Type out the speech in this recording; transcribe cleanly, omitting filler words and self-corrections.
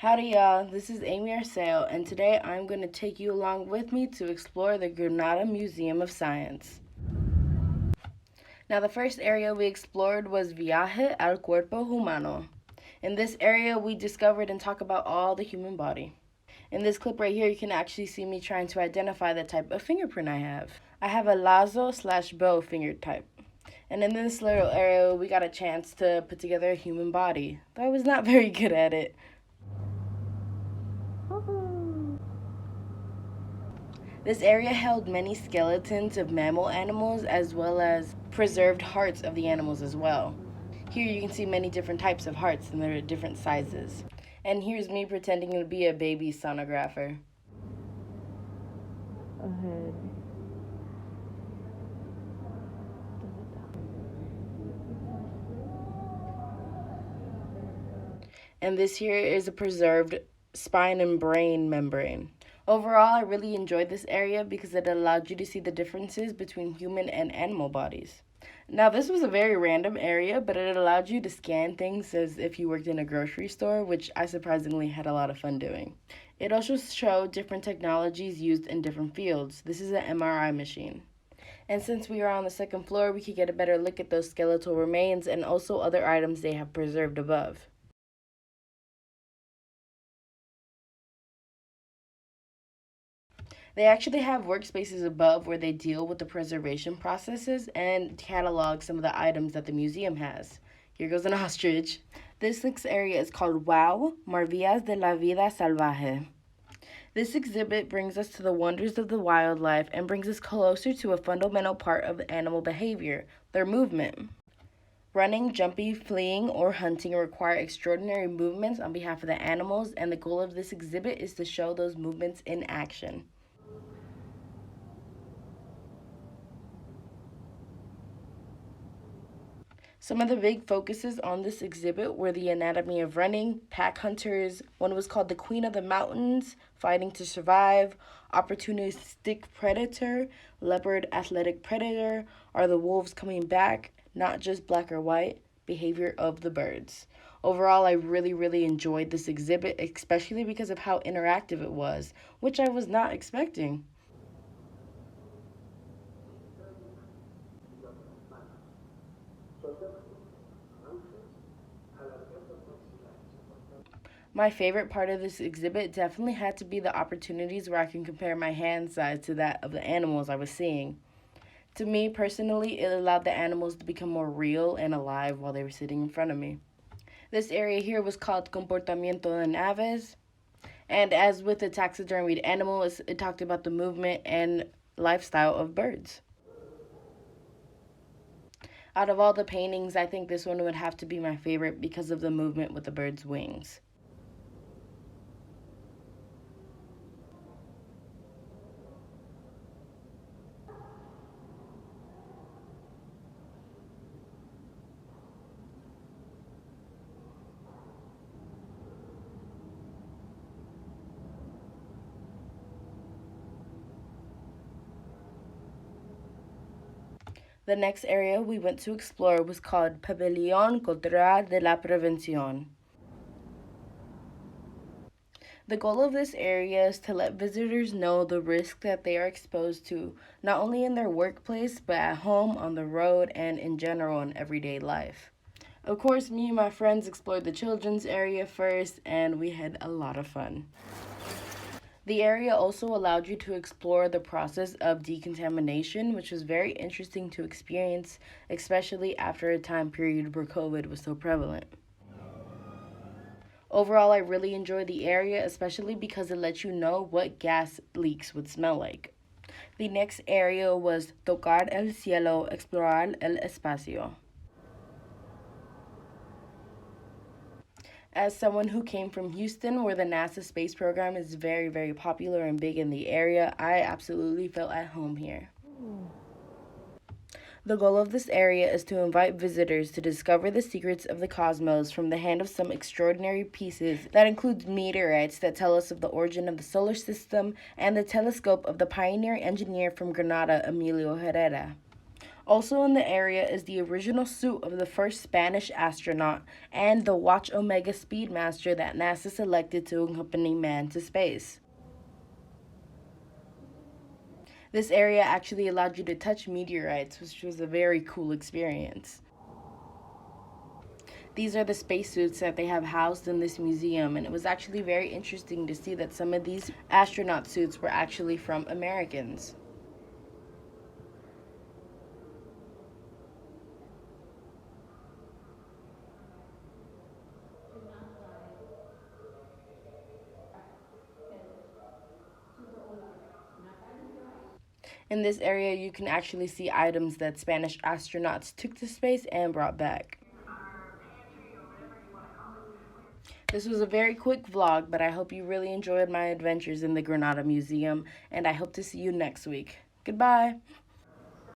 Howdy y'all, this is Amy Arceo, and today I'm going to take you along with me to explore the Granada Museum of Science. Now the first area we explored was Viaje al Cuerpo Humano. In this area we discovered and talk about all the human body. In this clip right here you can actually see me trying to identify the type of fingerprint I have. I have a Lazo/bow finger type. And in this little area we got a chance to put together a human body, though I was not very good at it. This area held many skeletons of mammal animals as well as preserved hearts of the animals as well. Here you can see many different types of hearts and they're different sizes. And here's me pretending to be a baby sonographer. Ahead. And this here is a preserved spine and brain membrane. Overall, I really enjoyed this area because it allowed you to see the differences between human and animal bodies. Now, this was a very random area, but it allowed you to scan things as if you worked in a grocery store, which I surprisingly had a lot of fun doing. It also showed different technologies used in different fields. This is an MRI machine. And since we are on the second floor, we could get a better look at those skeletal remains and also other items they have preserved above. They actually have workspaces above where they deal with the preservation processes and catalog some of the items that the museum has. Here goes an ostrich. This next area is called Wow, Maravillas de la Vida Salvaje. This exhibit brings us to the wonders of the wildlife and brings us closer to a fundamental part of animal behavior, their movement. Running, jumping, fleeing, or hunting require extraordinary movements on behalf of the animals, and the goal of this exhibit is to show those movements in action. Some of the big focuses on this exhibit were the anatomy of running, pack hunters, one was called the Queen of the Mountains, fighting to survive, opportunistic predator, leopard athletic predator, are the wolves coming back, not just black or white, behavior of the birds. Overall, I really enjoyed this exhibit, especially because of how interactive it was, which I was not expecting. My favorite part of this exhibit definitely had to be the opportunities where I can compare my hand size to that of the animals I was seeing. To me personally, it allowed the animals to become more real and alive while they were sitting in front of me. This area here was called Comportamiento en Aves, and as with the taxidermied animals, it talked about the movement and lifestyle of birds. Out of all the paintings, I think this one would have to be my favorite because of the movement with the bird's wings. The next area we went to explore was called Pabellón Cultural de la Prevención. The goal of this area is to let visitors know the risk that they are exposed to, not only in their workplace, but at home, on the road, and in general in everyday life. Of course, me and my friends explored the children's area first, and we had a lot of fun. The area also allowed you to explore the process of decontamination, which was very interesting to experience, especially after a time period where COVID was so prevalent. Overall, I really enjoyed the area, especially because it lets you know what gas leaks would smell like. The next area was Tocar el cielo, explorar el espacio. As someone who came from Houston, where the NASA space program is very popular and big in the area, I absolutely felt at home here. The goal of this area is to invite visitors to discover the secrets of the cosmos from the hand of some extraordinary pieces that includes meteorites that tell us of the origin of the solar system and the telescope of the pioneer engineer from Granada, Emilio Herrera. Also in the area is the original suit of the first Spanish astronaut and the Watch Omega Speedmaster that NASA selected to accompany man to space. This area actually allowed you to touch meteorites, which was a very cool experience. These are the spacesuits that they have housed in this museum, and it was actually very interesting to see that some of these astronaut suits were actually from Americans. In this area, you can actually see items that Spanish astronauts took to space and brought back. This was a very quick vlog, but I hope you really enjoyed my adventures in the Granada Museum, and I hope to see you next week. Goodbye!